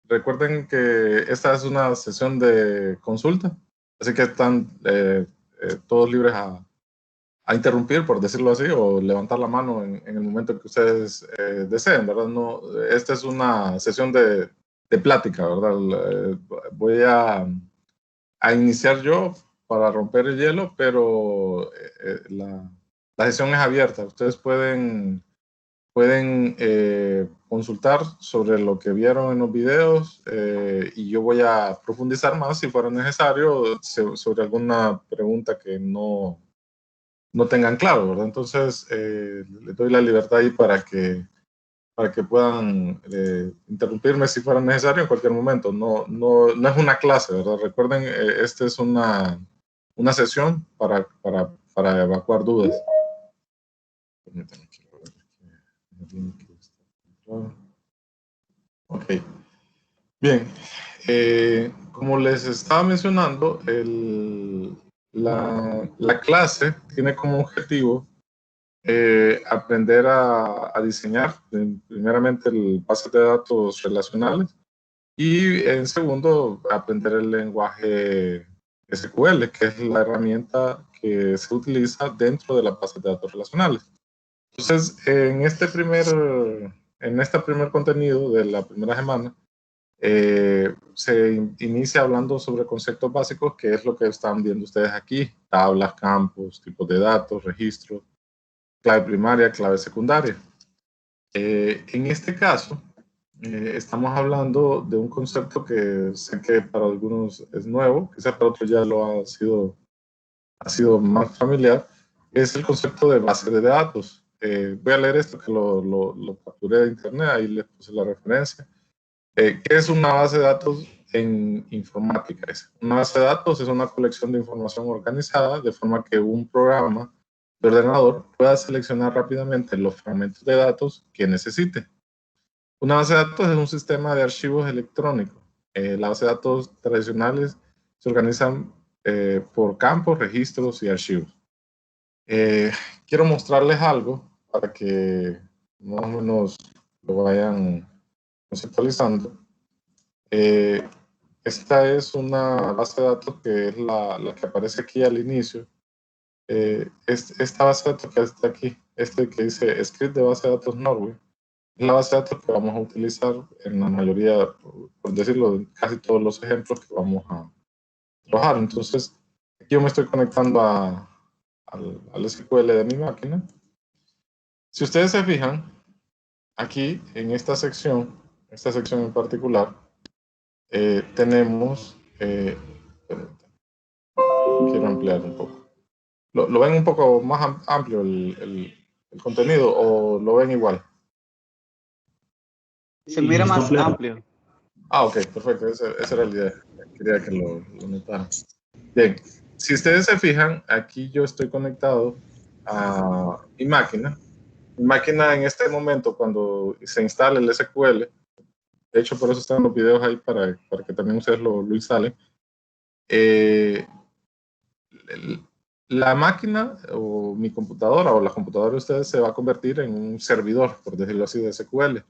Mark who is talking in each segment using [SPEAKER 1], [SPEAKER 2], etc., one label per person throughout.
[SPEAKER 1] recuerden que esta es una sesión de consulta, así que están todos libres a interrumpir, por decirlo así, o levantar la mano en el momento que ustedes deseen, ¿verdad? No, esta es una sesión de plática, ¿verdad? Voy a iniciar yo para romper el hielo, pero la sesión es abierta. Ustedes pueden consultar sobre lo que vieron en los videos y yo voy a profundizar más si fuera necesario sobre alguna pregunta que no tengan claro, ¿verdad? Entonces, les doy la libertad ahí para que puedan interrumpirme si fuera necesario en cualquier momento. No es una clase, ¿verdad? Recuerden, esta es una sesión para evacuar dudas. Permítanme, quiero ver el link que está encontrado. Ok. Bien. Como les estaba mencionando, la clase tiene como objetivo aprender a diseñar primeramente el base de datos relacionales y en segundo aprender el lenguaje SQL, que es la herramienta que se utiliza dentro de la base de datos relacionales. Entonces, en este primer contenido de la primera semana, se inicia hablando sobre conceptos básicos, que es lo que están viendo ustedes aquí: tablas, campos, tipos de datos, registros, clave primaria, clave secundaria. En este caso, estamos hablando de un concepto que sé que para algunos es nuevo, quizás para otros ya lo ha sido más familiar, es el concepto de base de datos. Voy a leer esto que lo capturé de internet, ahí les puse la referencia. ¿Qué es una base de datos en informática? Una base de datos es una colección de información organizada de forma que un programa de ordenador pueda seleccionar rápidamente los fragmentos de datos que necesite. Una base de datos es un sistema de archivos electrónicos. Las bases de datos tradicionales se organizan por campos, registros y archivos. Quiero mostrarles algo para que más o menos lo vayan conceptualizando. Esta es una base de datos que es la que aparece aquí al inicio. Esta base de datos que está aquí, que dice script de base de datos Norway, es la base de datos que vamos a utilizar en la mayoría, por decirlo, en casi todos los ejemplos que vamos a trabajar. Entonces, aquí yo me estoy conectando al SQL de mi máquina. Si ustedes se fijan, aquí en esta sección en particular, tenemos, quiero ampliar un poco. ¿Lo ven un poco más amplio el contenido o lo ven igual?
[SPEAKER 2] Se mira más amplio.
[SPEAKER 1] Ok, perfecto, esa era la idea. Quería que lo notaran. Bien, si ustedes se fijan, aquí yo estoy conectado a mi máquina. Mi máquina en este momento, cuando se instale el SQL, de hecho por eso están los videos ahí para que también ustedes lo instalen. La máquina o mi computadora o la computadora de ustedes se va a convertir en un servidor, por decirlo así, de SQL.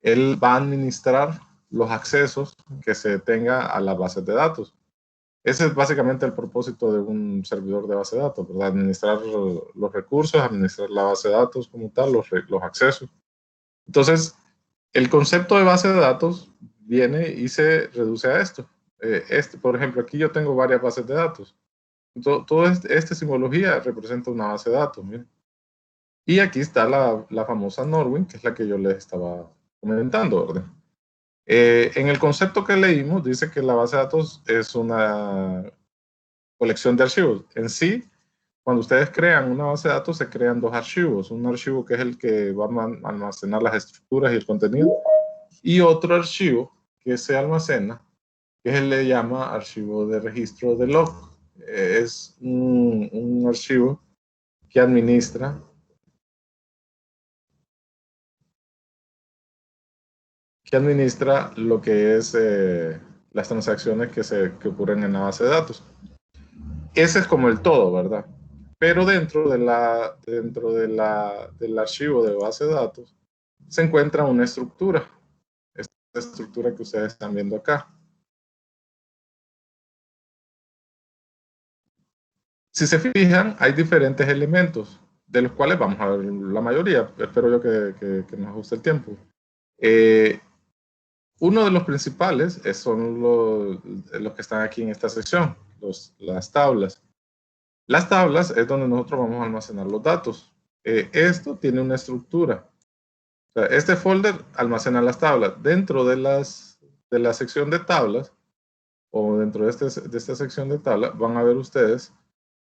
[SPEAKER 1] Él va a administrar los accesos que se tenga a las bases de datos. Ese es básicamente el propósito de un servidor de base de datos, ¿verdad? Administrar los recursos, administrar la base de datos como tal, los accesos. Entonces, el concepto de base de datos viene y se reduce a esto. Por ejemplo, aquí yo tengo varias bases de datos. Toda esta simbología representa una base de datos. Miren. Y aquí está la famosa Norwin, que es la que yo les estaba comentando, ¿verdad? En el concepto que leímos, dice que la base de datos es una colección de archivos. En sí, cuando ustedes crean una base de datos, se crean dos archivos. Un archivo que es el que va a almacenar las estructuras y el contenido, y otro archivo que se almacena, que se le llama archivo de registro de log. Es un archivo que administra lo que es las transacciones que ocurren en la base de datos. Ese es como el todo, ¿verdad? Pero dentro del archivo de base de datos se encuentra una estructura. estructura que ustedes están viendo acá. Si se fijan, hay diferentes elementos, de los cuales vamos a ver la mayoría. Espero yo que nos ajuste el tiempo. Uno de los principales son los que están aquí en esta sección, las tablas. Las tablas es donde nosotros vamos a almacenar los datos. Esto tiene una estructura. O sea, este folder almacena las tablas. Dentro de la sección de tablas, o dentro de esta sección de tablas, van a ver ustedes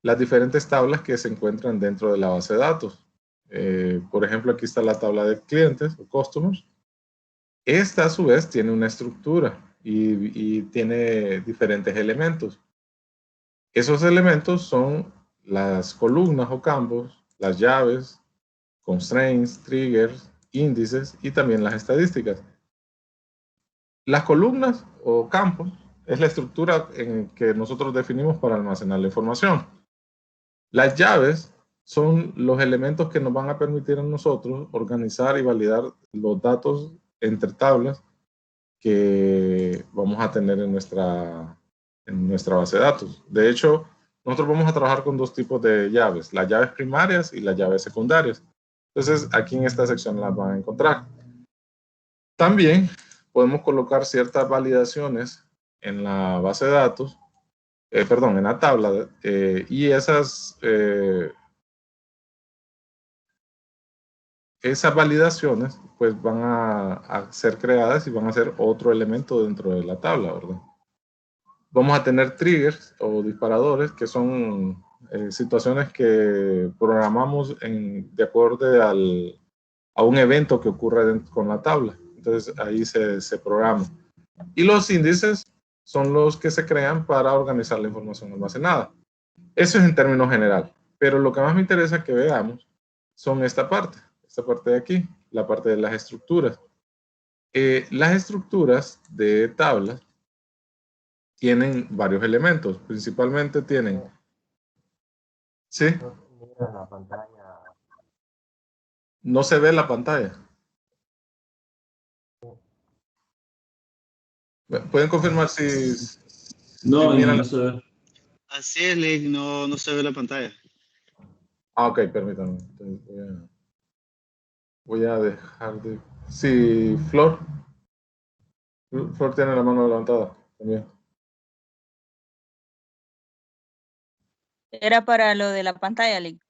[SPEAKER 1] las diferentes tablas que se encuentran dentro de la base de datos. Por ejemplo, aquí está la tabla de clientes o customers. Esta a su vez tiene una estructura y tiene diferentes elementos. Esos elementos son las columnas o campos, las llaves, constraints, triggers, índices y también las estadísticas. Las columnas o campos es la estructura en que nosotros definimos para almacenar la información. Las llaves son los elementos que nos van a permitir a nosotros organizar y validar los datos entre tablas que vamos a tener en nuestra base de datos. De hecho, nosotros vamos a trabajar con dos tipos de llaves, las llaves primarias y las llaves secundarias. Entonces, aquí en esta sección las van a encontrar. También podemos colocar ciertas validaciones en la base de datos, en la tabla, y esas validaciones pues van a ser creadas y van a ser otro elemento dentro de la tabla, ¿verdad? Vamos a tener triggers o disparadores, que son situaciones que programamos de acuerdo a un evento que ocurre con la tabla. Entonces ahí se programa. Y los índices son los que se crean para organizar la información almacenada. Eso es en términos general. Pero lo que más me interesa que veamos son esta parte de aquí, la parte de las estructuras. Las estructuras de tablas tienen varios elementos, principalmente tienen... ¿Sí? No se ve la pantalla. ¿Pueden confirmar si
[SPEAKER 2] No,
[SPEAKER 1] miran?
[SPEAKER 2] no se ve.
[SPEAKER 3] Así es, Lick, no se ve la pantalla.
[SPEAKER 1] Ah, ok, permítanme. Entonces voy a dejar de... Sí, Flor tiene la mano levantada también.
[SPEAKER 4] Era para lo de la pantalla, Lick.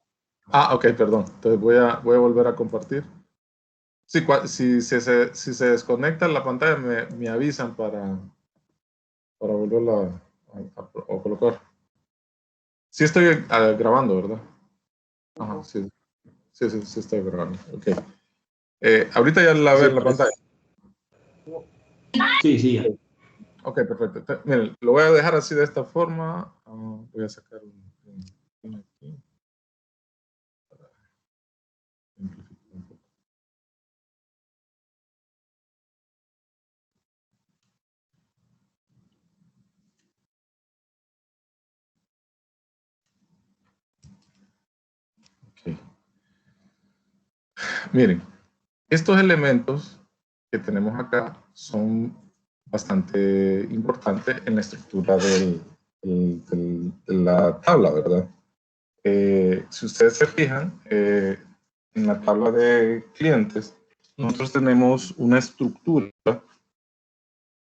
[SPEAKER 1] Ah, ok, perdón. Entonces voy a volver a compartir. Si se desconecta la pantalla, me avisan para volverla a colocar. Sí estoy grabando, ¿verdad? Ajá, sí estoy grabando. Ok. Ahorita ya la ven la pantalla.
[SPEAKER 2] Sí.
[SPEAKER 1] Ok, perfecto. Miren, lo voy a dejar así de esta forma. Voy a sacar un aquí. Para simplificar un poco. Ok. Miren, estos elementos que tenemos acá son bastante importantes en la estructura de la tabla, ¿verdad? Si ustedes se fijan, en la tabla de clientes, nosotros tenemos una estructura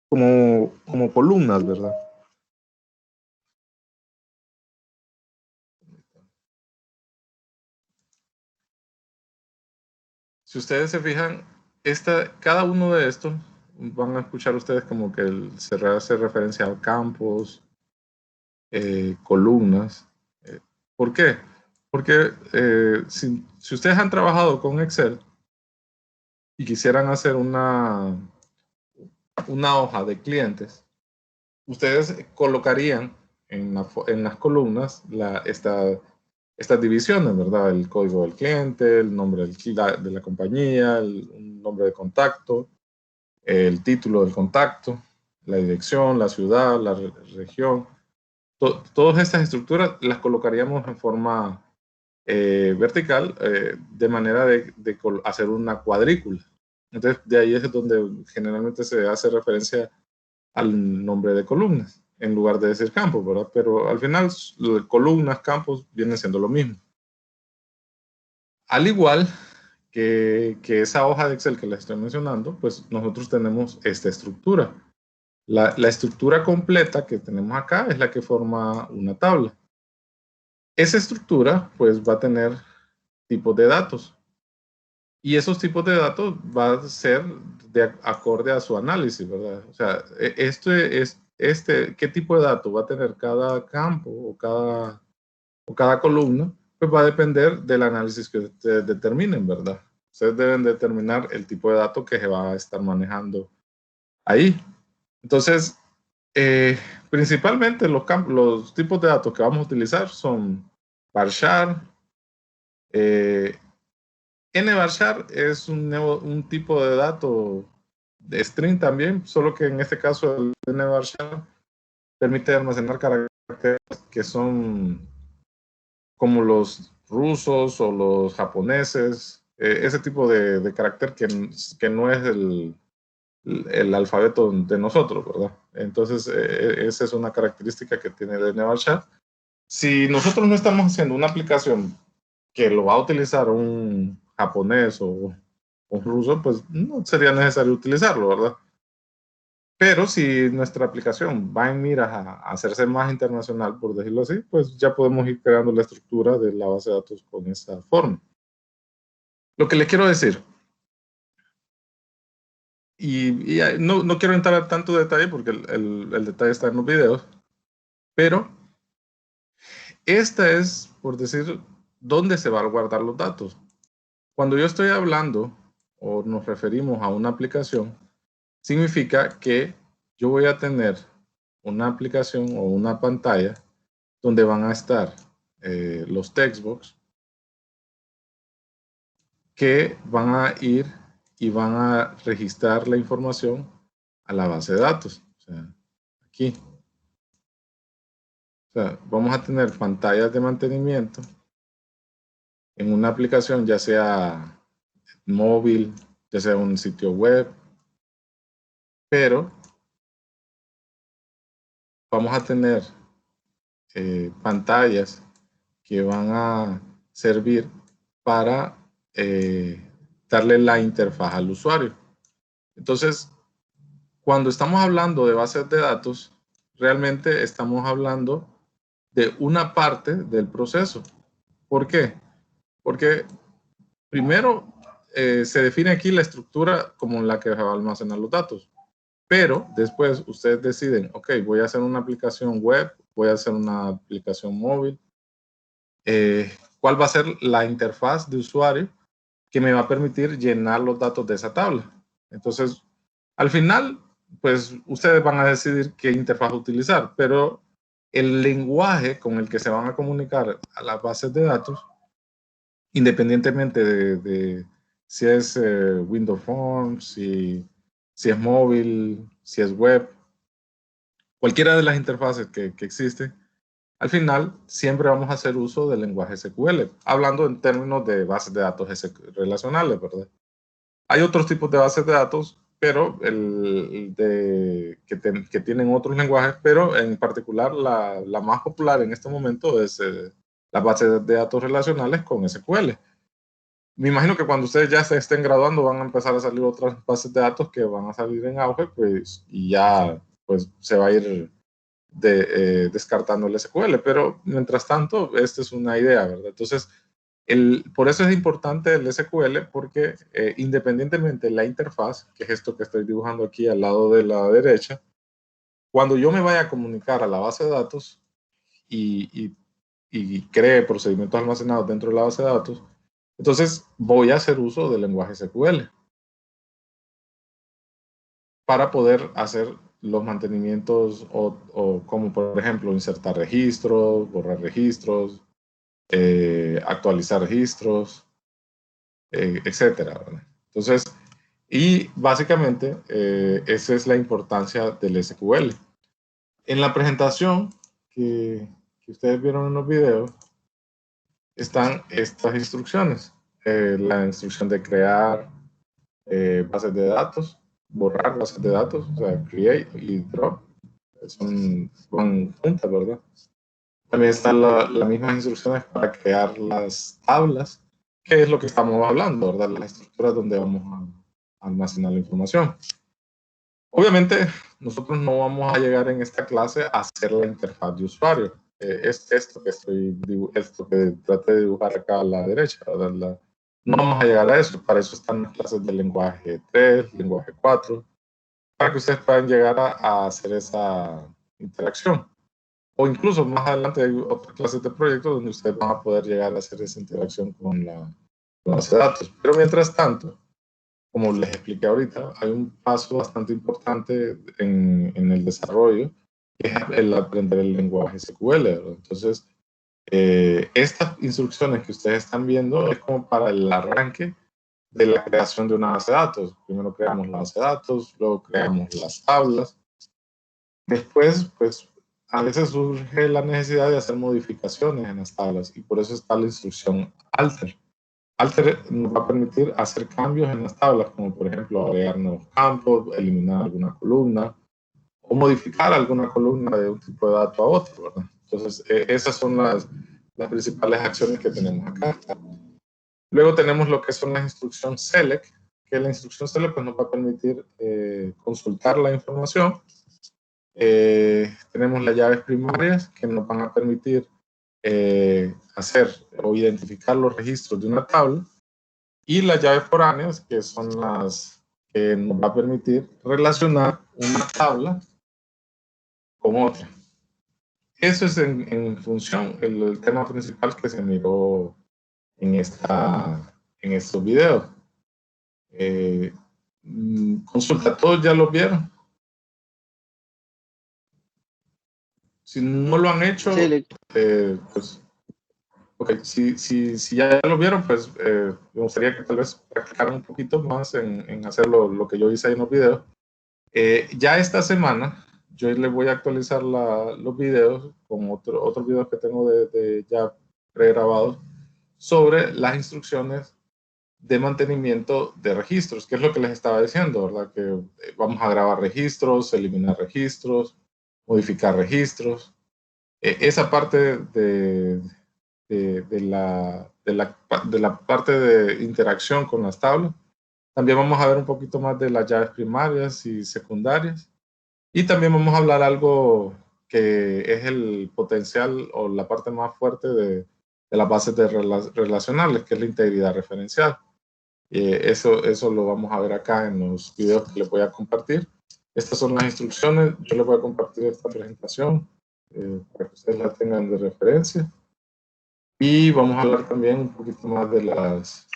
[SPEAKER 1] como columnas, ¿verdad? Si ustedes se fijan, cada uno de estos van a escuchar ustedes como que se hace referencia a campos, columnas. ¿Por qué? Porque si ustedes han trabajado con Excel y quisieran hacer una hoja de clientes, ustedes colocarían en las columnas estas divisiones, ¿verdad? El código del cliente, el nombre de la compañía, un nombre de contacto, el título del contacto, la dirección, la ciudad, la región. Todas estas estructuras las colocaríamos en forma vertical, de manera de hacer una cuadrícula. Entonces, de ahí es donde generalmente se hace referencia al nombre de columnas, en lugar de decir campos, ¿verdad? Pero al final, columnas, campos, vienen siendo lo mismo. Al igual que esa hoja de Excel que les estoy mencionando, pues nosotros tenemos esta estructura. La estructura completa que tenemos acá es la que forma una tabla. Esa estructura, pues, va a tener tipos de datos. Y esos tipos de datos van a ser de acorde a su análisis, ¿verdad? O sea, ¿qué tipo de datos va a tener cada campo o cada columna? Pues va a depender del análisis que ustedes determinen, ¿verdad? Ustedes deben determinar el tipo de datos que se va a estar manejando ahí. Entonces, principalmente los tipos de datos que vamos a utilizar son varchar. NVarchar es un tipo de dato de string también, solo que en este caso el NVarchar permite almacenar caracteres que son como los rusos o los japoneses, ese tipo de carácter que no es el alfabeto de nosotros, ¿verdad? Entonces, esa es una característica que tiene el NVarchar. Si nosotros no estamos haciendo una aplicación que lo va a utilizar un japonés o un ruso, pues no sería necesario utilizarlo, ¿verdad? Pero si nuestra aplicación va en miras a hacerse más internacional, por decirlo así, pues ya podemos ir creando la estructura de la base de datos con esa forma. Lo que le quiero decir, y no quiero entrar a tanto detalle porque el detalle está en los videos, pero esta es, por decir, dónde se van a guardar los datos. Cuando yo estoy hablando o nos referimos a una aplicación, significa que yo voy a tener una aplicación o una pantalla donde van a estar los textbox que van a ir y van a registrar la información a la base de datos. O sea, aquí. O sea, vamos a tener pantallas de mantenimiento en una aplicación, ya sea móvil, ya sea un sitio web, pero vamos a tener pantallas que van a servir para darle la interfaz al usuario. Entonces, cuando estamos hablando de bases de datos, realmente estamos hablando de una parte del proceso. ¿Por qué? Porque primero se define aquí la estructura como la que va a almacenar los datos. Pero después ustedes deciden, ok, voy a hacer una aplicación web, voy a hacer una aplicación móvil. ¿Cuál va a ser la interfaz de usuario que me va a permitir llenar los datos de esa tabla? Entonces, al final, pues ustedes van a decidir qué interfaz utilizar, pero el lenguaje con el que se van a comunicar a las bases de datos, independientemente de si es Windows Phone, si es móvil, si es web, cualquiera de las interfaces que existe, al final siempre vamos a hacer uso del lenguaje SQL, hablando en términos de bases de datos relacionales, ¿verdad? Hay otros tipos de bases de datos, pero que tienen otros lenguajes, pero en particular la más popular en este momento es la base de datos relacionales con SQL. Me imagino que cuando ustedes ya se estén graduando van a empezar a salir otras bases de datos que van a salir en auge, pues, y ya pues se va a ir descartando el SQL, pero mientras tanto, esta es una idea, ¿verdad? Entonces, por eso es importante el SQL, porque independientemente de la interfaz, que es esto que estoy dibujando aquí al lado de la derecha, cuando yo me vaya a comunicar a la base de datos y cree procedimientos almacenados dentro de la base de datos, entonces voy a hacer uso del lenguaje SQL para poder hacer los mantenimientos o como por ejemplo insertar registros, borrar registros, actualizar registros, etcétera, ¿verdad? Entonces, y básicamente esa es la importancia del SQL. En la presentación que ustedes vieron en los videos están estas instrucciones. La instrucción de crear, bases de datos, borrar bases de datos, o sea, create y drop, van juntas, ¿verdad? También están las mismas instrucciones para crear las tablas, que es lo que estamos hablando, ¿verdad? Las estructuras donde vamos a almacenar la información. Obviamente, nosotros no vamos a llegar en esta clase a hacer la interfaz de usuario. Es esto que traté de dibujar acá a la derecha, ¿verdad? No vamos a llegar a eso. Para eso están las clases del lenguaje 3, lenguaje 4, para que ustedes puedan llegar a hacer esa interacción. O incluso más adelante hay otras clases de proyectos donde ustedes van a poder llegar a hacer esa interacción con la base de datos. Pero mientras tanto, como les expliqué ahorita, hay un paso bastante importante en el desarrollo, que es el aprender el lenguaje SQL, ¿verdad? Entonces, estas instrucciones que ustedes están viendo es como para el arranque de la creación de una base de datos. Primero creamos la base de datos, luego creamos las tablas. Después, pues, a veces surge la necesidad de hacer modificaciones en las tablas y por eso está la instrucción alter. Alter nos va a permitir hacer cambios en las tablas, como por ejemplo agregar nuevos campos, eliminar alguna columna o modificar alguna columna de un tipo de dato a otro, ¿verdad? Entonces, esas son las principales acciones que tenemos acá. Luego tenemos lo que son las instrucciones select, que la instrucción select pues, nos va a permitir consultar la información. Tenemos las llaves primarias que nos van a permitir hacer o identificar los registros de una tabla, y las llaves foráneas, que son las que nos va a permitir relacionar una tabla con otra. Eso es en función, el tema principal que se miró en estos videos. Consulta, ¿todos ya lo vieron? Si no lo han hecho,
[SPEAKER 3] Sí,
[SPEAKER 1] pues, ok, si ya lo vieron, pues me gustaría que tal vez practicaran un poquito más en hacer lo que yo hice ahí en los videos. Ya esta semana, yo les voy a actualizar los videos con otros videos que tengo de ya pregrabados sobre las instrucciones de mantenimiento de registros, que es lo que les estaba diciendo, ¿verdad? Que vamos a grabar registros, eliminar registros, modificar registros. Esa parte de la parte de interacción con las tablas. También vamos a ver un poquito más de las llaves primarias y secundarias. Y también vamos a hablar algo que es el potencial o la parte más fuerte de las bases relacionales, que es la integridad referencial. Eso lo vamos a ver acá en los videos que les voy a compartir. Estas son las instrucciones. Yo les voy a compartir esta presentación para que ustedes la tengan de referencia. Y vamos a hablar también un poquito más de las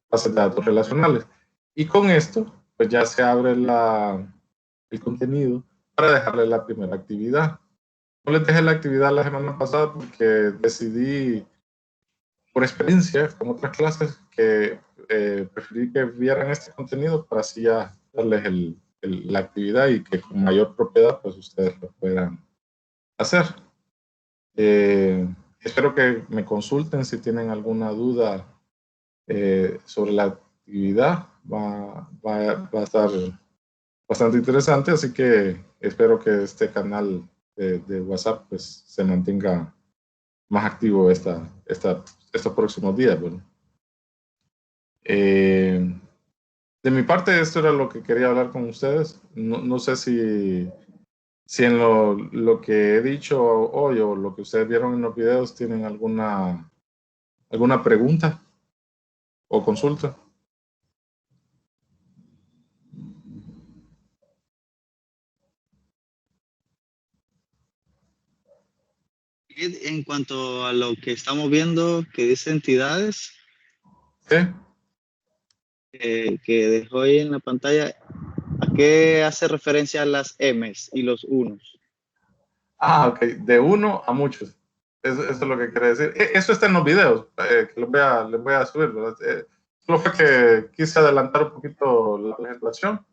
[SPEAKER 1] bases de datos relacionales. Y con esto, pues ya se abre el contenido para dejarle la primera actividad. No les dejé la actividad la semana pasada porque decidí, por experiencia con otras clases, que preferí que vieran este contenido para así ya darles la actividad y que con mayor propiedad pues ustedes lo puedan hacer. Espero que me consulten si tienen alguna duda sobre la actividad. Va a estar bastante interesante, así que espero que este canal de WhatsApp pues, se mantenga más activo estos próximos días. Bueno. De mi parte, esto era lo que quería hablar con ustedes. No sé si en lo que he dicho hoy o lo que ustedes vieron en los videos tienen alguna pregunta o consulta.
[SPEAKER 3] en cuanto a lo que estamos viendo, que dice entidades,
[SPEAKER 1] ¿Sí?
[SPEAKER 3] que dejó ahí en la pantalla, ¿a qué hace referencia las M's y los unos?
[SPEAKER 1] Ok, de uno a muchos. Eso es lo que quiere decir. Eso está en los videos que les voy a subir, ¿verdad? Solo fue que quise adelantar un poquito la presentación,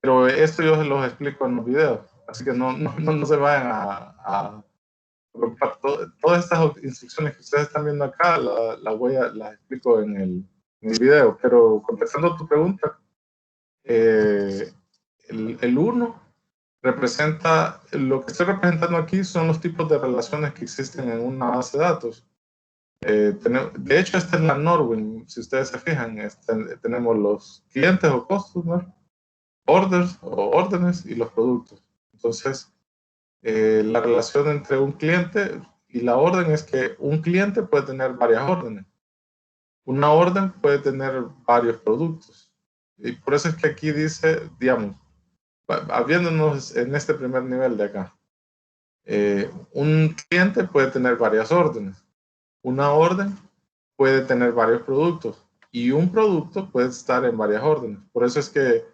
[SPEAKER 1] pero esto yo se los explico en los videos, así que no se vayan a preocupar. Todas estas instrucciones que ustedes están viendo acá las explico en el video, pero contestando tu pregunta, el 1 representa, lo que estoy representando aquí son los tipos de relaciones que existen en una base de datos. De hecho, esta es la Norwin, si ustedes se fijan, tenemos los clientes o customers, orders o órdenes y los productos. Entonces, la relación entre un cliente y la orden es que un cliente puede tener varias órdenes. Una orden puede tener varios productos. Y por eso es que aquí dice, digamos, habiéndonos en este primer nivel de acá, un cliente puede tener varias órdenes. Una orden puede tener varios productos y un producto puede estar en varias órdenes. Por eso es que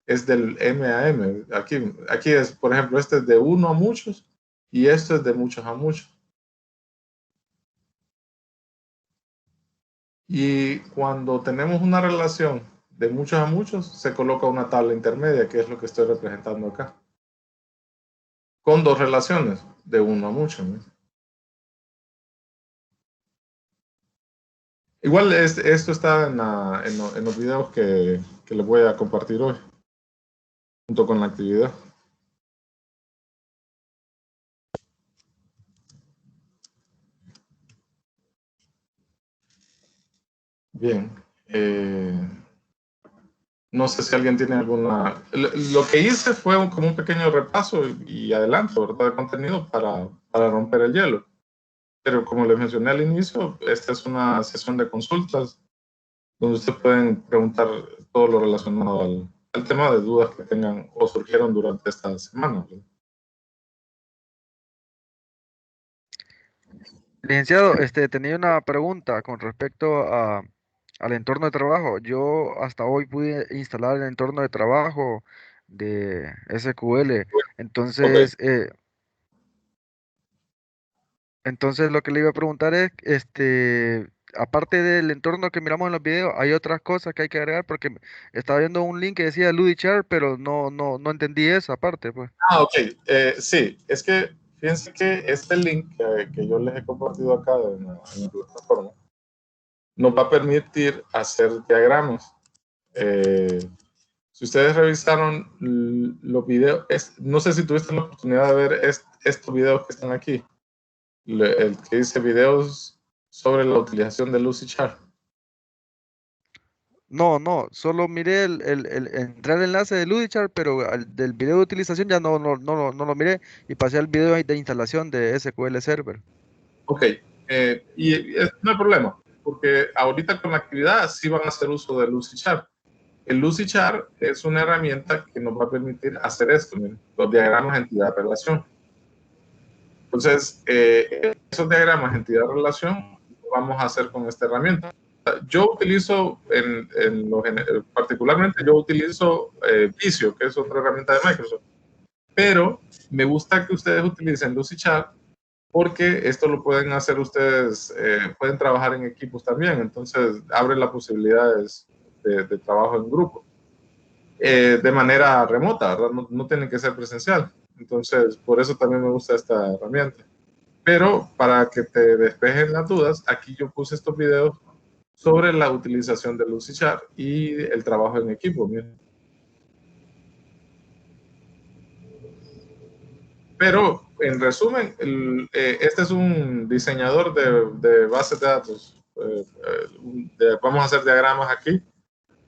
[SPEAKER 1] es del M a M. Aquí es, por ejemplo, este es de uno a muchos y esto es de muchos a muchos. Y cuando tenemos una relación de muchos a muchos, se coloca una tabla intermedia, que es lo que estoy representando acá, con dos relaciones, de uno a muchos, ¿no? Igual esto está en los videos que les voy a compartir hoy, junto con la actividad. Bien. No sé si alguien tiene alguna... Lo que hice fue como un pequeño repaso y adelanto, ¿verdad?, de contenido para romper el hielo. Pero como les mencioné al inicio, esta es una sesión de consultas donde ustedes pueden preguntar todo lo relacionado al tema de dudas que tengan o surgieron durante esta semana, ¿verdad?
[SPEAKER 2] Licenciado, tenía una pregunta con respecto al entorno de trabajo. Yo hasta hoy pude instalar el entorno de trabajo de SQL.
[SPEAKER 1] Ok.
[SPEAKER 2] Entonces lo que le iba a preguntar es, aparte del entorno que miramos en los videos, hay otras cosas que hay que agregar porque estaba viendo un link que decía Ludichar, pero no entendí esa parte, pues.
[SPEAKER 1] Ok. Sí, es que fíjense que este link que yo les he compartido acá en la plataforma nos va a permitir hacer diagramas. Si ustedes revisaron los videos, no sé si tuviste la oportunidad de ver estos videos que están aquí, el que dice videos sobre la utilización de Lucidchart.
[SPEAKER 2] No, solo miré entré al enlace de Ludichar, pero del video de utilización ya no lo miré y pasé al video de instalación de SQL Server.
[SPEAKER 1] Ok, no hay problema, porque ahorita con la actividad sí van a hacer uso de Lucidchart. El Lucidchart es una herramienta que nos va a permitir hacer esto, miren, los diagramas entidad-relación. Entonces, esos diagramas entidad-relación vamos a hacer con esta herramienta. Yo utilizo, particularmente yo utilizo Visio, que es otra herramienta de Microsoft, pero me gusta que ustedes utilicen Lucidchart porque esto lo pueden hacer ustedes, pueden trabajar en equipos también, entonces abre las posibilidades de trabajo en grupo, de manera remota, ¿verdad? No tiene que ser presencial. Entonces, por eso también me gusta esta herramienta. Pero para que te despejen las dudas, aquí yo puse estos videos sobre la utilización de Lucidchart y el trabajo en equipo. Miren. Pero, en resumen, este es un diseñador de bases de datos. Vamos a hacer diagramas aquí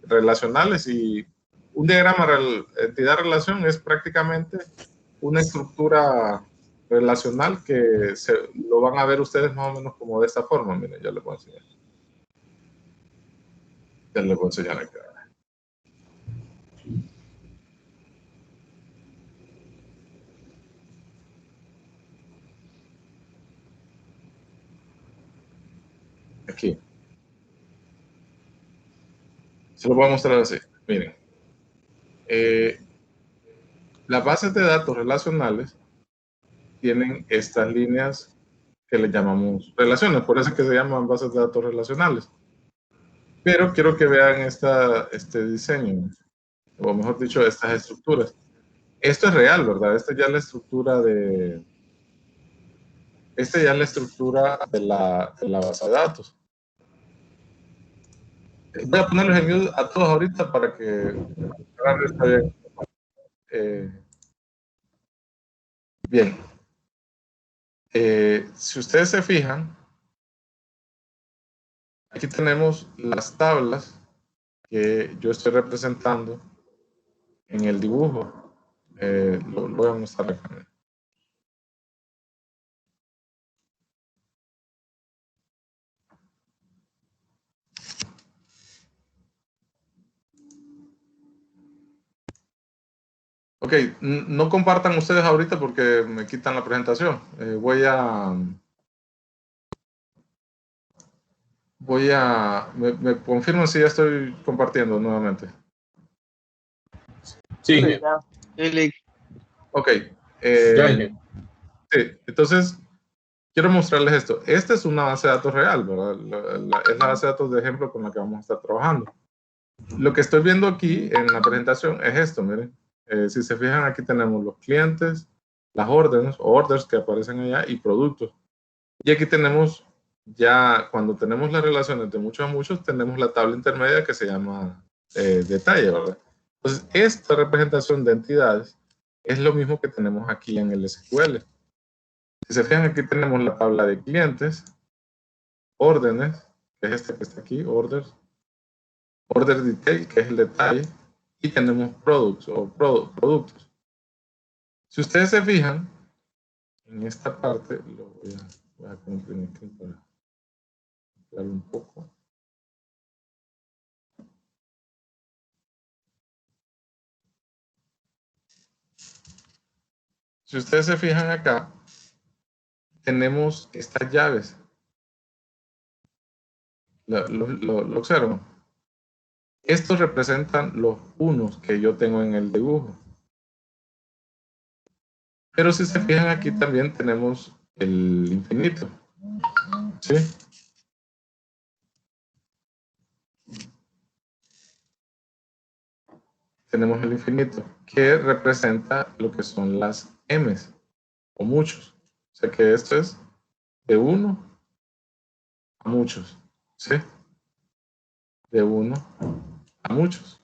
[SPEAKER 1] relacionales y un diagrama entidad-relación es prácticamente una estructura relacional que lo van a ver ustedes más o menos como de esta forma. Miren, ya les voy a enseñar. Ya les voy a enseñar acá. Aquí. Se lo voy a mostrar así. Miren. Las bases de datos relacionales tienen estas líneas que le llamamos relaciones, por eso es que se llaman bases de datos relacionales. Pero quiero que vean este diseño, o mejor dicho, estas estructuras. Esto es real, ¿verdad? Esta ya es la estructura de la base de datos. Voy a ponerlos en mute a todos ahorita para que agarre esta bien. Bien. Si ustedes se fijan, aquí tenemos las tablas que yo estoy representando en el dibujo. Lo voy a mostrar acá. Ok, no compartan ustedes ahorita porque me quitan la presentación. Me confirman si ya estoy compartiendo nuevamente.
[SPEAKER 5] Sí,
[SPEAKER 3] Eli,
[SPEAKER 1] Ok.
[SPEAKER 5] ya.
[SPEAKER 1] Sí, entonces quiero mostrarles esto. Esta es una base de datos real, ¿verdad? Es la base de datos de ejemplo con la que vamos a estar trabajando. Lo que estoy viendo aquí en la presentación es esto, miren. Si se fijan, aquí tenemos los clientes, las órdenes, orders que aparecen allá y productos. Y aquí tenemos, ya cuando tenemos las relaciones de muchos a muchos, tenemos la tabla intermedia que se llama detalle, ¿verdad? Entonces, esta representación de entidades es lo mismo que tenemos aquí en el SQL. Si se fijan, aquí tenemos la tabla de clientes, órdenes, que es este que está aquí, orders, order detail, que es el detalle, y tenemos products o productos. Si ustedes se fijan, en esta parte, lo voy a comprimir para ampliar un poco. Si ustedes se fijan acá, tenemos estas llaves. ¿Lo observan? Estos representan los unos que yo tengo en el dibujo. Pero si se fijan aquí también tenemos el infinito. ¿Sí? Tenemos el infinito, que representa lo que son las m's, o muchos. O sea que esto es de 1 a muchos. ¿Sí? De 1 a muchos.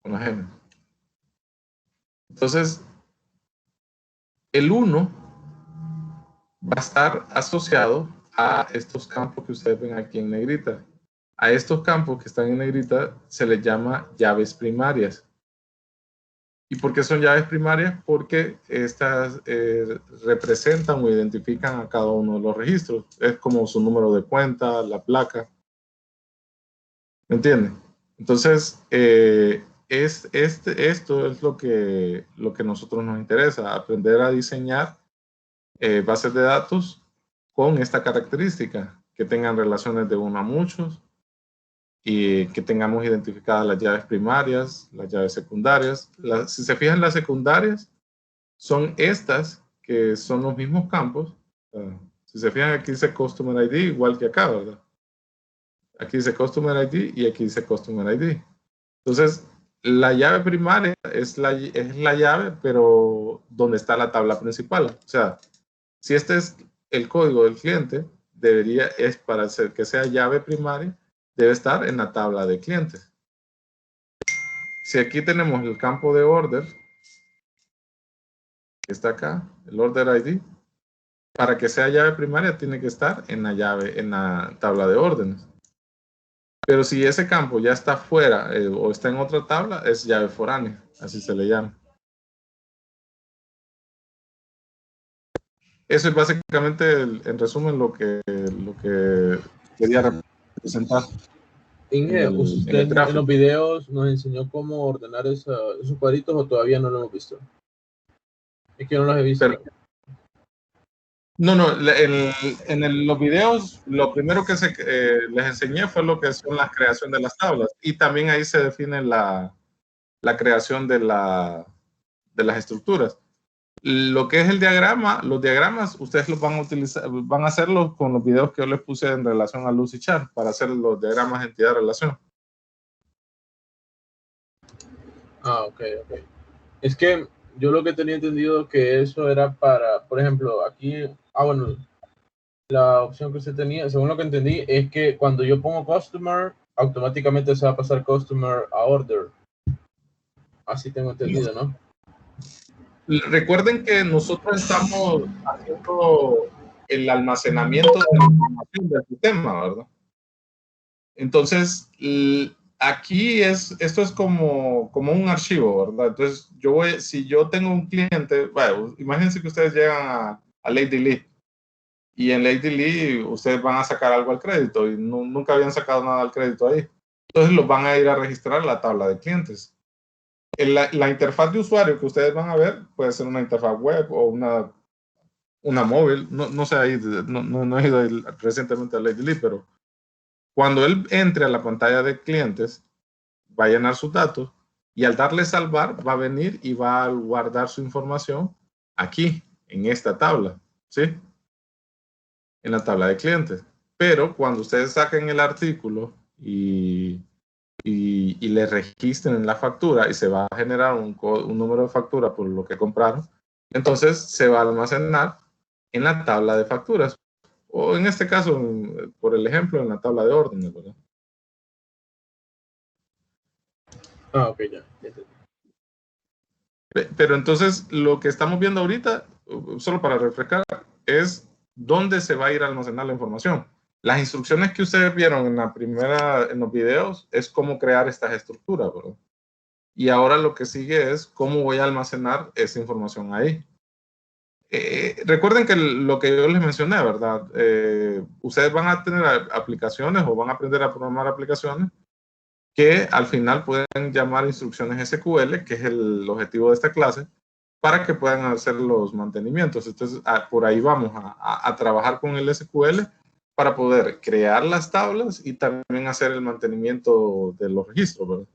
[SPEAKER 1] Con las m. Entonces, el 1 va a estar asociado a estos campos que ustedes ven aquí en negrita. A estos campos que están en negrita se les llama llaves primarias. ¿Y por qué son llaves primarias? Porque estas representan o identifican a cada uno de los registros. Es como su número de cuenta, la placa. ¿Me entienden? Entonces, esto es lo que nosotros nos interesa, aprender a diseñar bases de datos con esta característica, que tengan relaciones de uno a muchos y que tengamos identificadas las llaves primarias, las llaves secundarias. Si se fijan, las secundarias son estas que son los mismos campos. Si se fijan, aquí dice Customer ID igual que acá, ¿verdad? Aquí dice Customer ID y aquí dice Customer ID. Entonces, la llave primaria es la llave, pero donde está la tabla principal. O sea, si este es el código del cliente, para hacer que sea llave primaria, debe estar en la tabla de clientes. Si aquí tenemos el campo de order, que está acá, el order ID, para que sea llave primaria tiene que estar en la tabla de órdenes. Pero si ese campo ya está fuera o está en otra tabla, es llave foránea, así se le llama. Eso es básicamente, en resumen, lo que quería representar.
[SPEAKER 5] Inge,
[SPEAKER 1] en
[SPEAKER 5] ¿usted
[SPEAKER 1] el gráfico.
[SPEAKER 5] en los videos nos enseñó cómo ordenar esos cuadritos o todavía no lo hemos visto? Es que no los he visto.
[SPEAKER 1] Pero, no, los videos, lo primero que les enseñé fue lo que son la creación de las tablas. Y también ahí se define la creación de las estructuras. Lo que es el diagrama, los diagramas, ustedes los van a utilizar, van a hacerlos con los videos que yo les puse en relación a Lucidchart para hacer los diagramas entidad-relación.
[SPEAKER 5] Ah, ok. Es que yo lo que tenía entendido que eso era para, por ejemplo, aquí, bueno, la opción que usted tenía, según lo que entendí, es que cuando yo pongo customer, automáticamente se va a pasar customer a order. Así tengo entendido, ¿no?
[SPEAKER 1] Recuerden que nosotros estamos haciendo el almacenamiento de la información del sistema, ¿verdad? Entonces, aquí esto es como un archivo, ¿verdad? Entonces, si yo tengo un cliente, bueno, imagínense que ustedes llegan a Lady Lee y en Lady Lee ustedes van a sacar algo al crédito y nunca habían sacado nada al crédito ahí. Entonces, los van a ir a registrar a la tabla de clientes. La interfaz de usuario que ustedes van a ver puede ser una interfaz web o una móvil. No sé, no he ido recientemente a Lady Lee, pero cuando él entre a la pantalla de clientes, va a llenar sus datos y al darle salvar va a venir y va a guardar su información aquí, en esta tabla, ¿sí? En la tabla de clientes. Pero cuando ustedes saquen el artículo y le registren en la factura y se va a generar un número de factura por lo que compraron, entonces se va a almacenar en la tabla de facturas. O en este caso, por el ejemplo, en la tabla de órdenes, ¿verdad?
[SPEAKER 5] Ah, ok, ya entendí.
[SPEAKER 1] Pero entonces lo que estamos viendo ahorita, solo para refrescar, es dónde se va a ir a almacenar la información. Las instrucciones que ustedes vieron en los videos es cómo crear estas estructuras, ¿verdad? Y ahora lo que sigue es cómo voy a almacenar esa información ahí. Recuerden que lo que yo les mencioné, ¿verdad? Ustedes van a tener aplicaciones o van a aprender a programar aplicaciones que al final pueden llamar instrucciones SQL, que es el objetivo de esta clase, para que puedan hacer los mantenimientos. Entonces, por ahí vamos a trabajar con el SQL para poder crear las tablas y también hacer el mantenimiento de los registros, ¿verdad?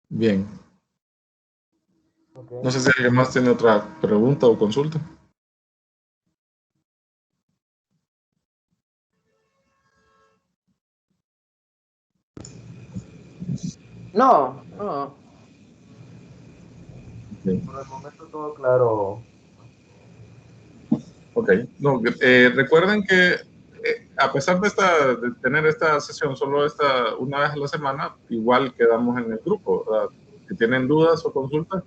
[SPEAKER 1] Bien.
[SPEAKER 6] Okay.
[SPEAKER 1] No sé si alguien más tiene otra pregunta o consulta.
[SPEAKER 6] No.
[SPEAKER 1] Bien.
[SPEAKER 6] Por el momento todo claro.
[SPEAKER 1] Ok. No, recuerden que a pesar de tener esta sesión solo una vez a la semana, igual quedamos en el grupo, ¿verdad? Si tienen dudas o consultas,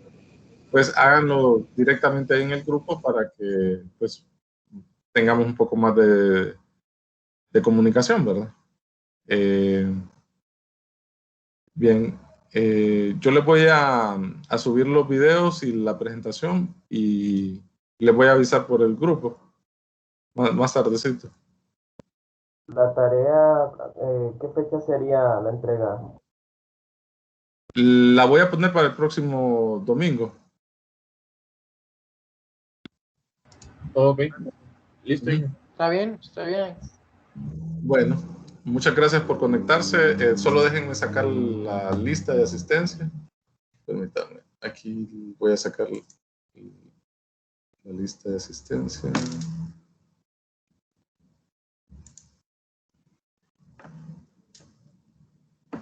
[SPEAKER 1] pues háganlo directamente ahí en el grupo para que pues tengamos un poco más de comunicación, ¿verdad? Bien, yo les voy a subir los videos y la presentación y les voy a avisar por el grupo más tardecito.
[SPEAKER 6] La tarea, ¿qué fecha sería la entrega?
[SPEAKER 1] La voy a poner para el próximo domingo.
[SPEAKER 5] Ok, listo.
[SPEAKER 6] Está bien, está bien.
[SPEAKER 1] Bueno, muchas gracias por conectarse. Solo déjenme sacar la lista de asistencia. Permítanme, aquí voy a sacar la lista de asistencia.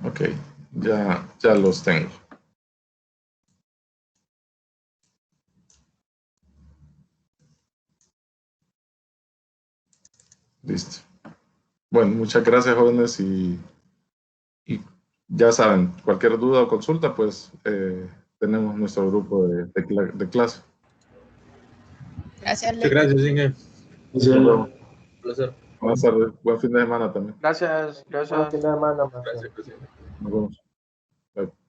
[SPEAKER 1] Ok, ya los tengo. Listo. Bueno, muchas gracias, jóvenes, y ya saben, cualquier duda o consulta, pues tenemos nuestro grupo de clase.
[SPEAKER 4] Gracias,
[SPEAKER 5] Muchas gracias, Inge.
[SPEAKER 1] Nos vemos.
[SPEAKER 5] Un placer.
[SPEAKER 1] Buenas tardes. Buen fin de semana también.
[SPEAKER 6] Gracias. Buen fin de semana,
[SPEAKER 5] Gracias.
[SPEAKER 1] Nos vemos. Bye.